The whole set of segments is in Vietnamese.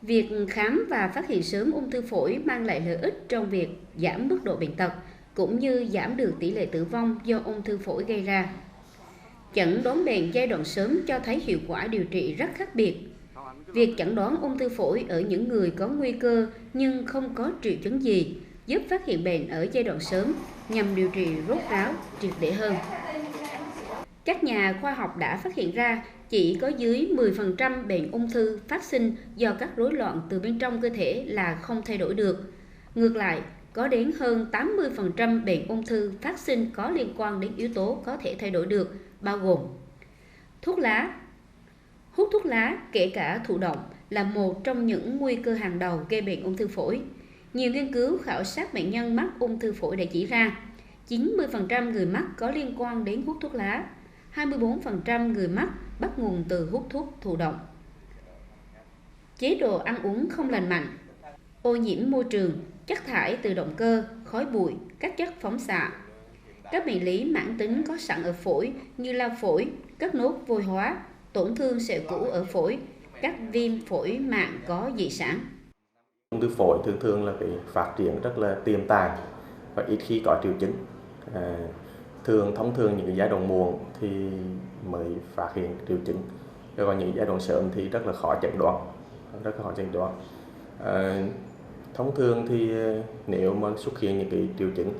Việc khám và phát hiện sớm ung thư phổi mang lại lợi ích trong việc giảm mức độ bệnh tật, cũng như giảm được tỷ lệ tử vong do ung thư phổi gây ra. Chẩn đoán bệnh giai đoạn sớm cho thấy hiệu quả điều trị rất khác biệt. Việc chẩn đoán ung thư phổi ở những người có nguy cơ nhưng không có triệu chứng gì giúp phát hiện bệnh ở giai đoạn sớm nhằm điều trị rốt ráo, triệt để hơn. Các nhà khoa học đã phát hiện ra chỉ có dưới 10% bệnh ung thư phát sinh do các rối loạn từ bên trong cơ thể là không thay đổi được. Ngược lại, có đến hơn 80% bệnh ung thư phát sinh có liên quan đến yếu tố có thể thay đổi được, bao gồm thuốc lá. Hút thuốc lá, kể cả thụ động, là một trong những nguy cơ hàng đầu gây bệnh ung thư phổi. Nhiều nghiên cứu khảo sát bệnh nhân mắc ung thư phổi đã chỉ ra 90% người mắc có liên quan đến hút thuốc lá, 24% người mắc bắt nguồn từ hút thuốc thụ động. Chế độ ăn uống không lành mạnh, ô nhiễm môi trường, chất thải từ động cơ, khói bụi, các chất phóng xạ. Các bệnh lý mãn tính có sẵn ở phổi như lao phổi, các nốt vôi hóa, tổn thương sẹo cũ ở phổi, các viêm phổi mạn có dị sản. Ung thư phổi thường là cái phát triển rất là tiềm tàng và ít khi có triệu chứng. Thông thường những cái giai đoạn muộn thì mới phát hiện triệu chứng, còn những giai đoạn sớm thì rất là khó chẩn đoán. Thông thường thì nếu mà xuất hiện những cái triệu chứng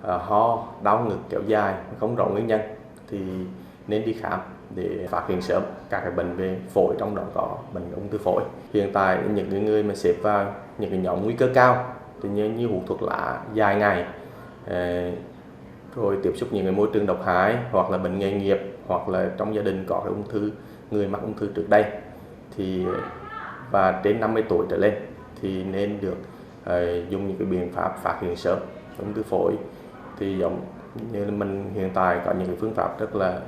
ho, đau ngực kéo dài không rõ nguyên nhân thì nên đi khám để phát hiện sớm các cái bệnh về phổi, trong đó có bệnh ung thư phổi. Hiện tại những người mà xếp vào những cái nhóm nguy cơ cao thì như hút thuốc lá dài ngày, rồi tiếp xúc những cái môi trường độc hại, hoặc là bệnh nghề nghiệp, hoặc là trong gia đình có cái ung thư, người mắc ung thư trước đây thì và trên 50 tuổi trở lên thì nên được dùng những cái biện pháp phát hiện sớm ung thư phổi. Thì giống như mình hiện tại có những cái phương pháp rất là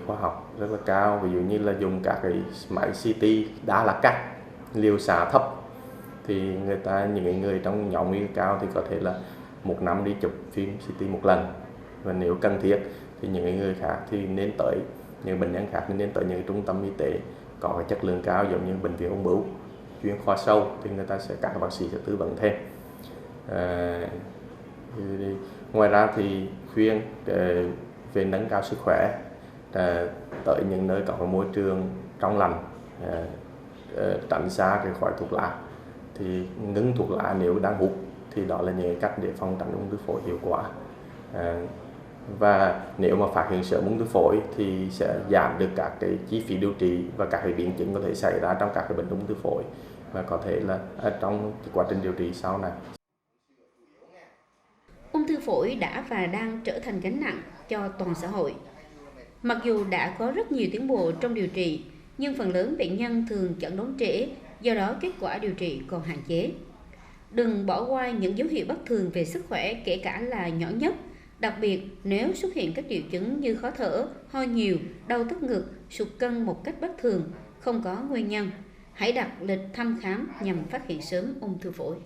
khoa học rất là cao, ví dụ như là dùng các cái máy CT đa là cắt, liều xạ thấp, thì những người trong nhóm nguy cơ cao thì có thể là một năm đi chụp phim CT một lần, và nếu cần thiết thì những người khác thì nên tới những bệnh nhân khác nên tới những trung tâm y tế có cái chất lượng cao, giống như bệnh viện ung bướu chuyên khoa sâu, thì các bác sĩ sẽ tư vấn thêm. Ngoài ra thì khuyên về nâng cao sức khỏe, tới những nơi có môi trường trong lành, tránh xa cái khói thuốc lá, thì ngưng thuốc lá nếu đang hút, thì đó là những cách để phòng tránh ung thư phổi hiệu quả. Và nếu mà phát hiện sớm ung thư phổi thì sẽ giảm được các cái chi phí điều trị và các cái biến chứng có thể xảy ra trong các cái bệnh ung thư phổi, và có thể là trong quá trình điều trị sau này. Ung thư phổi đã và đang trở thành gánh nặng cho toàn xã hội. Mặc dù đã có rất nhiều tiến bộ trong điều trị, nhưng phần lớn bệnh nhân thường chẩn đoán trễ, do đó kết quả điều trị còn hạn chế. Đừng bỏ qua những dấu hiệu bất thường về sức khỏe, kể cả là nhỏ nhất, đặc biệt nếu xuất hiện các triệu chứng như khó thở, ho nhiều, đau tức ngực, sụt cân một cách bất thường, không có nguyên nhân. Hãy đặt lịch thăm khám nhằm phát hiện sớm ung thư phổi.